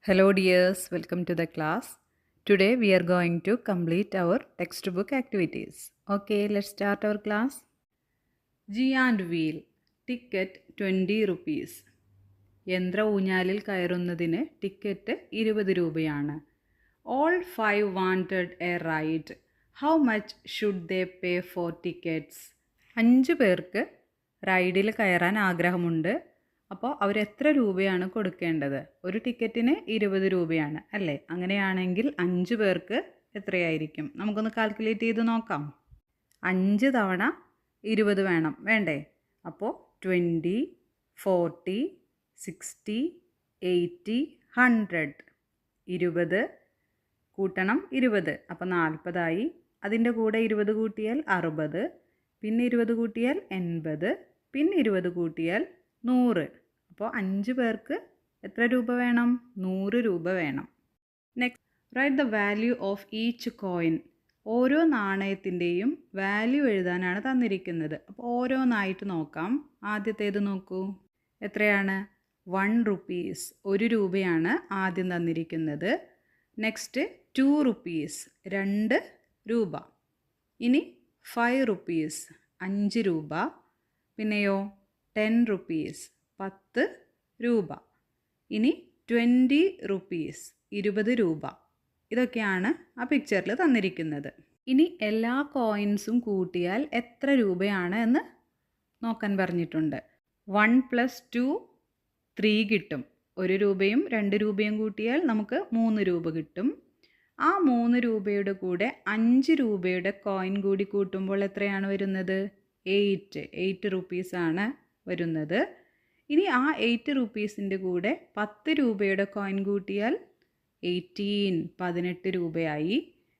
Hello dears, welcome to the class. Today we are going to complete our textbook activities. Okay, let's start our class. G and wheel, ticket 20 rupees. യന്ത്ര ഊഞ്ഞാലിൽ കയറുന്നതിന് ticket 20 രൂപയാണ്. All 5 wanted a ride. How much should they pay for tickets? 5 പേർക്ക് റൈഡിൽ കയറാൻ ആഗ്രഹമുണ്ട്. അപ്പോൾ അവരെത്ര രൂപയാണ് കൊടുക്കേണ്ടത്? ഒരു ടിക്കറ്റിന് 20 രൂപയാണ് അല്ലേ? അങ്ങനെയാണെങ്കിൽ 5 പേർക്ക് എത്രയായിരിക്കും? നമുക്കൊന്ന് കാൽക്കുലേറ്റ് ചെയ്ത് നോക്കാം. 5 തവണ 20 വേണ്ടേ? അപ്പോൾ 20, 40, 60, 80, 100. 20 കൂട്ടണം 20, അപ്പോൾ 40 അതിൻ്റെ കൂടെ 20 കൂട്ടിയാൽ 60, പിന്നെ 20 കൂട്ടിയാൽ 80, പിന്നെ 20 കൂട്ടിയാൽ 100. അപ്പോൾ 5 പേർക്ക് എത്ര രൂപ വേണം? 100 രൂപ വേണം. Next, write the value of each coin. ഓരോ നാണയത്തിൻ്റെയും വാല്യൂ എഴുതാനാണ് തന്നിരിക്കുന്നത്. അപ്പോൾ ഓരോന്നായിട്ട് നോക്കാം. ആദ്യത്തേത് നോക്കൂ. എത്രയാണ്? 1 rupees, 1 രൂപയാണ് ആദ്യം തന്നിരിക്കുന്നത്. നെക്സ്റ്റ് 2 rupees, 2 രൂപ. ഇനി 5 rupees, 5 രൂപ. പിന്നെയോ 10 rupees, 10 രൂപ. ഇനി 20 rupees, 20 രൂപ. ഇതൊക്കെയാണ് ആ പിക്ചറിൽ തന്നിരിക്കുന്നത്. ഇനി എല്ലാ കോയിൻസും കൂട്ടിയാൽ എത്ര രൂപയാണ് എന്ന് നോക്കാൻ പറഞ്ഞിട്ടുണ്ട്. 1 + 2 3 കിട്ടും. 1 രൂപയും 2 രൂപയും കൂട്ടിയാൽ നമുക്ക് 3 രൂപ കിട്ടും. ആ 3 രൂപയുടെ കൂടെ 5 രൂപയുടെ കോയിൻ കൂടി കൂട്ടുമ്പോൾ എത്രയാണ് വരുന്നത്? 8 rupees ആണ് വരുന്നത്. ഇനി ആ 8 rupeesൻ്റെ കൂടെ 10 രൂപയുടെ കോയിൻ കൂട്ടിയാൽ 18 രൂപയായി.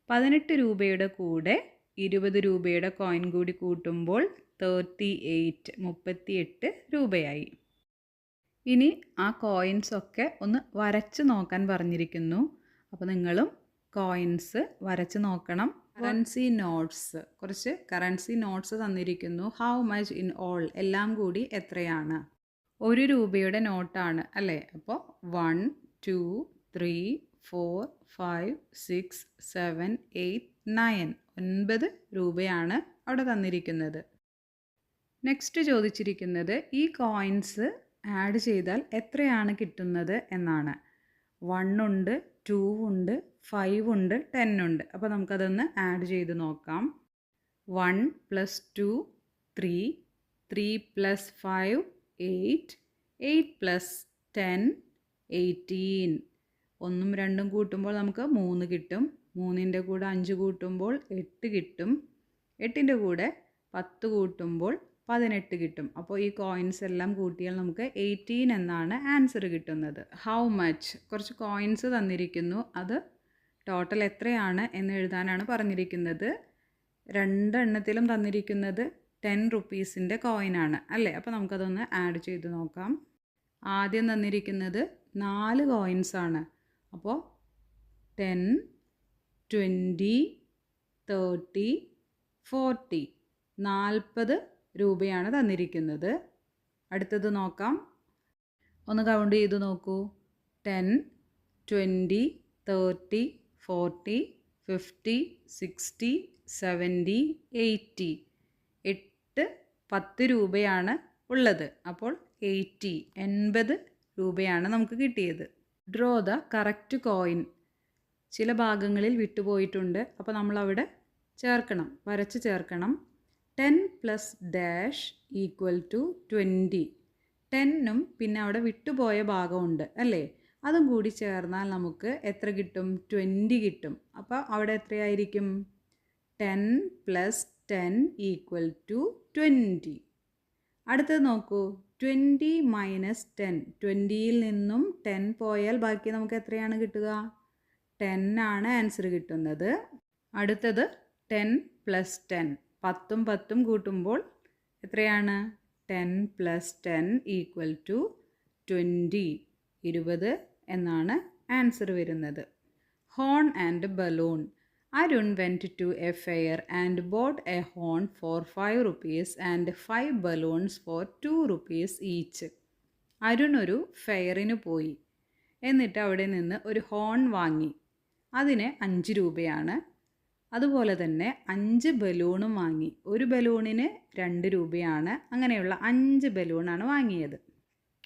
18 രൂപയുടെ കൂടെ 20 രൂപയുടെ കോയിൻ കൂടി കൂട്ടുമ്പോൾ 38 രൂപയായി. ഇനി ആ കോയിൻസൊക്കെ ഒന്ന് വരച്ച് നോക്കാൻ പറഞ്ഞിരിക്കുന്നു. അപ്പോൾ നിങ്ങളും കോയിൻസ് വരച്ച് നോക്കണം. കറൻസി നോട്ട്സ്, കുറച്ച് കറൻസി നോട്ട്സ് തന്നിരിക്കുന്നു. ഹൗ മച്ച് ഇൻ ഓൾ, എല്ലാം കൂടി എത്രയാണ്? 1 രൂപയുടെ നോട്ടാണ് അല്ലേ? അപ്പോൾ 1, 2, 3, 4, 5, 6, 7, 8, 9 9 രൂപയാണ് അവിടെ തന്നിരിക്കുന്നത്. നെക്സ്റ്റ് ചോദിച്ചിരിക്കുന്നത് ഈ കോയിൻസ് ആഡ് ചെയ്താൽ എത്രയാണ് കിട്ടുന്നത് എന്നാണ്. 1 ഉണ്ട്, 2 ഉണ്ട്, 5 ഉണ്ട്, 10 ഉണ്ട്. അപ്പോൾ നമുക്കതൊന്ന് ആഡ് ചെയ്ത് നോക്കാം. 1 + 2 3, 3 + 5 8, 8 + 10 18. 1ഉം 2ഉം കൂട്ടുമ്പോൾ നമുക്ക് 3 കിട്ടും. 3ൻ്റെ കൂടെ 5 കൂട്ടുമ്പോൾ 8 കിട്ടും. 8ൻ്റെ കൂടെ 10 കൂട്ടുമ്പോൾ 18 കിട്ടും. അപ്പോൾ ഈ കോയിൻസ് എല്ലാം കൂട്ടിയാൽ നമുക്ക് 18 എന്നാണ് ആൻസർ കിട്ടുന്നത്. ഹൗ മച്ച്, കുറച്ച് കോയിൻസ് തന്നിരിക്കുന്നു. അത് ടോട്ടൽ എത്രയാണ് എന്ന് എഴുതാനാണ് പറഞ്ഞിരിക്കുന്നത്. 2 എണ്ണത്തിലും തന്നിരിക്കുന്നത് 10 rupeesൻ്റെ കോയിനാണ് അല്ലേ? അപ്പോൾ നമുക്കതൊന്ന് ആഡ് ചെയ്ത് നോക്കാം. ആദ്യം തന്നിരിക്കുന്നത് 4 കോയിൻസാണ്. അപ്പോൾ 10, 20, 30, 40 40 രൂപയാണ് തന്നിരിക്കുന്നത്. അടുത്തത് നോക്കാം. ഒന്ന് കൗണ്ട് ചെയ്ത് നോക്കൂ. 10, 20, 30, 40, 50, 60, 70, 80 8 10 രൂപയാണ് ഉള്ളത്. അപ്പോൾ 80 രൂപയാണ് നമുക്ക് കിട്ടിയത്. Draw the correct coin. ചില ഭാഗങ്ങളിൽ വിട്ടുപോയിട്ടുണ്ട്. അപ്പോൾ നമ്മളവിടെ ചേർക്കണം, വരച്ച് ചേർക്കണം. 10 + ഡാഷ് = 20. 10ഉം പിന്നെ അവിടെ വിട്ടുപോയ ഭാഗമുണ്ട് അല്ലേ? അതും കൂടി ചേർന്നാൽ നമുക്ക് എത്ര കിട്ടും? 20 കിട്ടും. അപ്പോൾ അവിടെ എത്രയായിരിക്കും? 10 + 10 = 20. അടുത്തത് നോക്കൂ. 20 - 10. 20യിൽ നിന്നും 10 പോയാൽ ബാക്കി നമുക്ക് എത്രയാണ് കിട്ടുക? 10 ആണ് ആൻസർ കിട്ടുന്നത്. അടുത്തത് 10 + 10. 10ഉം 10ഉം കൂട്ടുമ്പോൾ എത്രയാണ്? 10 + 10 = 20 20 എന്നാണ് ആൻസർ വരുന്നത്. Horn and balloon. Arun went to a fair and bought a horn for 5 rupees and 5 balloons for 2 rupees each. Arun ഒരു ഫെയറിന് പോയി. എന്നിട്ട് അവിടെ നിന്ന് ഒരു ഹോൺ വാങ്ങി. അതിന് 5 രൂപയാണ്. അതുപോലെ തന്നെ 5 ബലൂണും വാങ്ങി. ഒരു ബലൂണിന് 2 രൂപയാണ്. അങ്ങനെയുള്ള 5 ബലൂണാണ് വാങ്ങിയത്.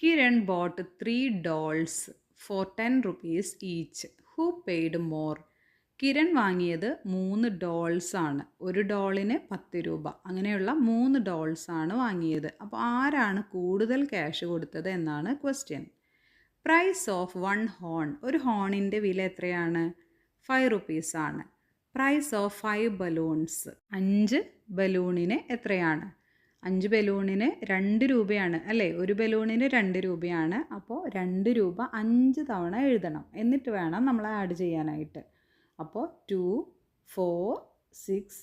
Kiran bought 3 dolls for 10 rupees each. Who paid more? Kiran വാങ്ങിയത് 3 ഡോൾസ് ആണ്. ഒരു ഡോളിന് 10 രൂപ. അങ്ങനെയുള്ള 3 ഡോൾസ് ആണ് വാങ്ങിയത്. അപ്പോൾ ആരാണ് കൂടുതൽ ക്യാഷ് കൊടുത്തത് എന്നാണ് ക്വസ്റ്റ്യൻ. Price of 1 horn. ഒരു ഹോണിൻ്റെ വില എത്രയാണ്? 5 rupees ആണ്. Price of 5 balloons. 5 ബലൂണിന് എത്രയാണ്? 5 ബലൂണിന് 2 രൂപയാണ് അല്ലേ? ഒരു ബലൂണിന് 2 രൂപയാണ്. അപ്പോൾ 2 രൂപ 5 തവണ എഴുതണം. എന്നിട്ട് വേണം നമ്മൾ ആഡ് ചെയ്യാനായിട്ട്. അപ്പോൾ 2, 4, 6,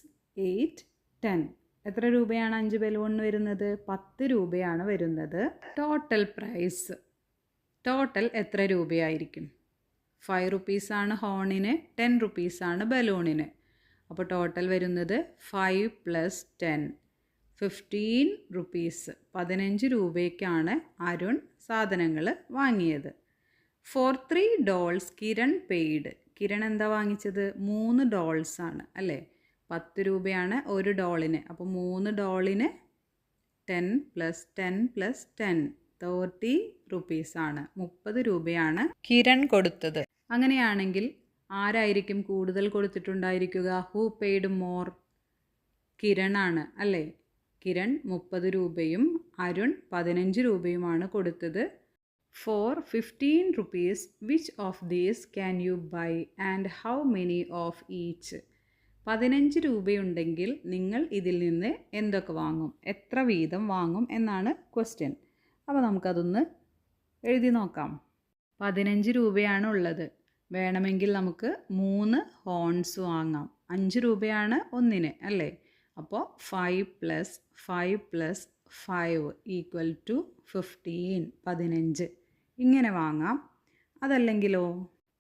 8, 10. എത്ര രൂപയാണ് 5 ബലൂണിന് വരുന്നത്? 10 രൂപയാണ് വരുന്നത്. Total price. ടോട്ടൽ എത്ര രൂപയായിരിക്കും? 5 rupees ആണ് ഹോണിന്, 10 rupees ആണ് ബലൂണിന്. അപ്പോൾ ടോട്ടൽ വരുന്നത് 5 + 10, 15 rupees. 15 രൂപയ്ക്കാണ് അരുൺ സാധനങ്ങൾ വാങ്ങിയത്. For 3 dolls Kiran paid. Kiran എന്താ വാങ്ങിച്ചത്? 3 ഡോൾസ് ആണ് അല്ലേ? 10 രൂപയാണ് ഒരു ഡോളിന്. അപ്പോൾ 3 ഡോളിന് 10 + 10 + 10, 30 rupees ആണ്. 30 രൂപയാണ് കിരൺ കൊടുത്തത്. അങ്ങനെയാണെങ്കിൽ ആരായിരിക്കും കൂടുതൽ കൊടുത്തിട്ടുണ്ടായിരിക്കുക? Who paid more? കിരൺ ആണ് അല്ലേ? കിരൺ 30 രൂപയും അരുൺ 15 രൂപയുമാണ് കൊടുത്തത്. For 15 rupees, which of these can you buy and how many of each? 15 രൂപയുണ്ടെങ്കിൽ നിങ്ങൾ ഇതിൽ നിന്ന് എന്തൊക്കെ വാങ്ങും? എത്ര വീതം വാങ്ങും എന്നാണ് ക്വസ്റ്റ്യൻ. അപ്പോൾ നമുക്കതൊന്ന് എഴുതി നോക്കാം. 15 രൂപയാണ് ഉള്ളത്. വേണമെങ്കിൽ നമുക്ക് 3 ഹോൺസ് വാങ്ങാം. 5 രൂപയാണ് ഒന്നിന് അല്ലേ? അപ്പോൾ 5 + 5 + 5 = 15. 15 ഇങ്ങനെ വാങ്ങാം. അതല്ലെങ്കിലോ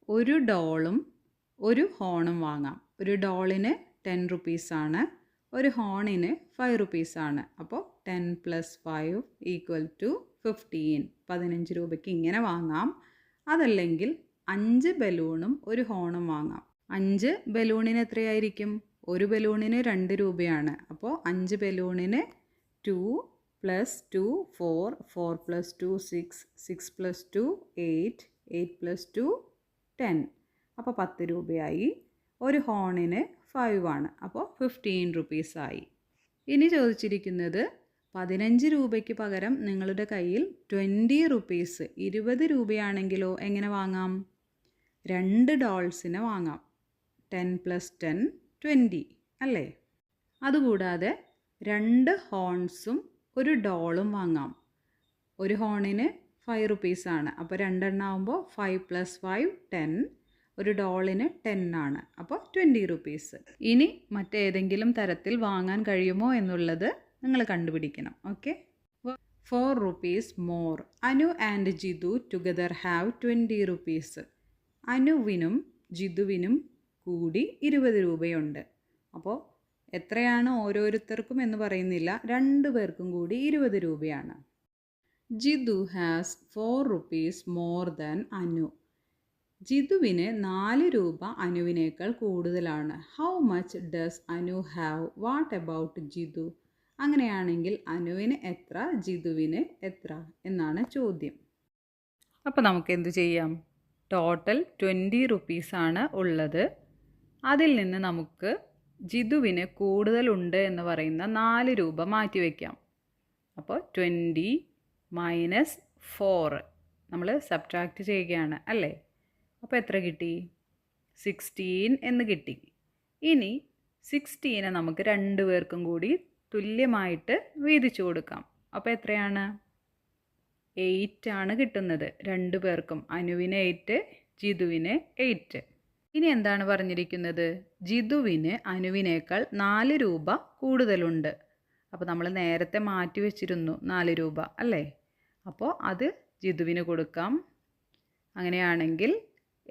ഒരു ഡോളും ഒരു ഹോണും വാങ്ങാം. ഒരു ഡോളിന് 10 rupees ആണ്, ഒരു ഹോണിന് 5 rupees ആണ്. അപ്പോൾ 10 + 5 = 15. 15 രൂപയ്ക്ക് ഇങ്ങനെ വാങ്ങാം. അതല്ലെങ്കിൽ 5 ബലൂണും ഒരു ഹോണും വാങ്ങാം. 5 ബലൂണിന് എത്രയായിരിക്കും? ഒരു ബലൂണിന് 2 രൂപയാണ്. അപ്പോൾ 5 ബലൂണിന് 2 + 2 4, 4 + 2 6, 6 + 2 8, 8 + 2 10. അപ്പോൾ 10 രൂപയായി. ഒരു ഹോണിന് 5 ആണ്. അപ്പോൾ 15 rupees ആയി. ഇനി ചോദിച്ചിരിക്കുന്നത് 15 രൂപയ്ക്ക് പകരം നിങ്ങളുടെ കയ്യിൽ 20 rupees 20 രൂപയാണെങ്കിലോ എങ്ങനെ വാങ്ങാം? 2 ഡോൾസിനെ വാങ്ങാം. 10 + 10 20 അല്ലേ? അതുകൂടാതെ 2 ഹോൺസും ഒരു ഡോളും വാങ്ങാം. ഒരു ഹോണിന് 5 rupees ആണ്. അപ്പോൾ 2 എണ്ണമാകുമ്പോൾ 5 + 5 10. ഒരു ഡോളിന് 10 ആണ്. അപ്പോൾ 20 rupees. ഇനി മറ്റേതെങ്കിലും തരത്തിൽ വാങ്ങാൻ കഴിയുമോ എന്നുള്ളത് നിങ്ങൾ കണ്ടുപിടിക്കണം. Okay. 4 rupees more. Anu and Jithu together have 20 rupees. അനുവിനും ജിതുവിനും കൂടി 20 രൂപയുണ്ട്. അപ്പോൾ എത്രയാണ് ഓരോരുത്തർക്കും എന്ന് പറയുന്നില്ല. 2 പേർക്കും കൂടി 20 രൂപയാണ്. Jithu has 4 rupees more than Anu. ജിതുവിന് 4 രൂപ അനുവിനേക്കാൾ കൂടുതലാണ്. How much does Anu have? What about Jithu? അങ്ങനെയാണെങ്കിൽ അനുവിന് എത്ര, ജിതുവിന് എത്ര എന്നാണ് ചോദ്യം. അപ്പോൾ നമുക്ക് എന്ത് ചെയ്യാം? ടോട്ടൽ 20 rupees ആണ് ഉള്ളത്. അതിൽ നിന്ന് നമുക്ക് ജിതുവിന് കൂടുതലുണ്ട് എന്ന് പറയുന്ന 4 രൂപ മാറ്റി വയ്ക്കാം. അപ്പോൾ 20 - 4 നമ്മൾ സബ്ട്രാക്റ്റ് ചെയ്യുകയാണ് അല്ലേ? അപ്പോൾ എത്ര കിട്ടി? 16 എന്ന് കിട്ടി. ഇനി 16 നമുക്ക് 2 പേർക്കും കൂടി തുല്യമായിട്ട് വീതിച്ചു കൊടുക്കാം. അപ്പോൾ എത്രയാണ്? 8 ആണ് കിട്ടുന്നത് 2 പേർക്കും. അനുവിന് 8, ജിതുവിന് 8. ഇനി എന്താണ് പറഞ്ഞിരിക്കുന്നത്? ജിതുവിന് അനുവിനേക്കാൾ 4 രൂപ കൂടുതലുണ്ട്. അപ്പോൾ നമ്മൾ നേരത്തെ മാറ്റി വെച്ചിരുന്നു 4 രൂപ അല്ലേ? അപ്പോൾ അത് ജിതുവിന് കൊടുക്കാം. അങ്ങനെയാണെങ്കിൽ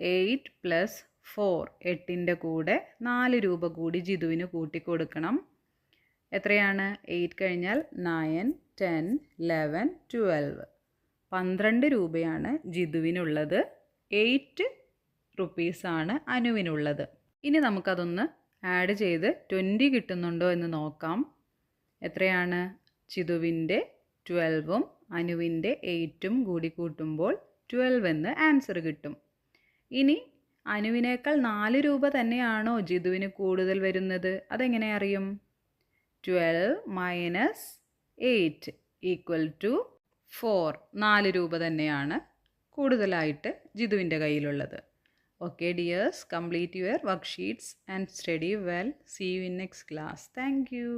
8 + 4, 8ൻ്റെ കൂടെ 4 രൂപ കൂടി ജിതുവിന് കൂട്ടിക്കൊടുക്കണം. എത്രയാണ്? 8 കഴിഞ്ഞാൽ 9, 10, 11, 12. 12 രൂപയാണ് ജിതുവിനുള്ളത്. 8 റുപ്പീസാണ് അനുവിനുള്ളത്. ഇനി നമുക്കതൊന്ന് ആഡ് ചെയ്ത് 20 കിട്ടുന്നുണ്ടോ എന്ന് നോക്കാം. എത്രയാണ്? ചിതുവിൻ്റെ 12ഉം അനുവിൻ്റെ 8ഉം കൂടി കൂട്ടുമ്പോൾ 12 എന്ന് ആൻസർ കിട്ടും. ഇനി അനുവിനേക്കാൾ 4 രൂപ തന്നെയാണോ ജിതുവിന് കൂടുതൽ വരുന്നത്? അതെങ്ങനെ അറിയും? 12 മൈനസ് 8 ഈക്വൽ ടു 4. 4 രൂപ തന്നെയാണ് കൂടുതലായിട്ട് ജിതുവിൻ്റെ കയ്യിലുള്ളത്. Okay dears, complete your worksheets and study well. See you in next class. Thank you.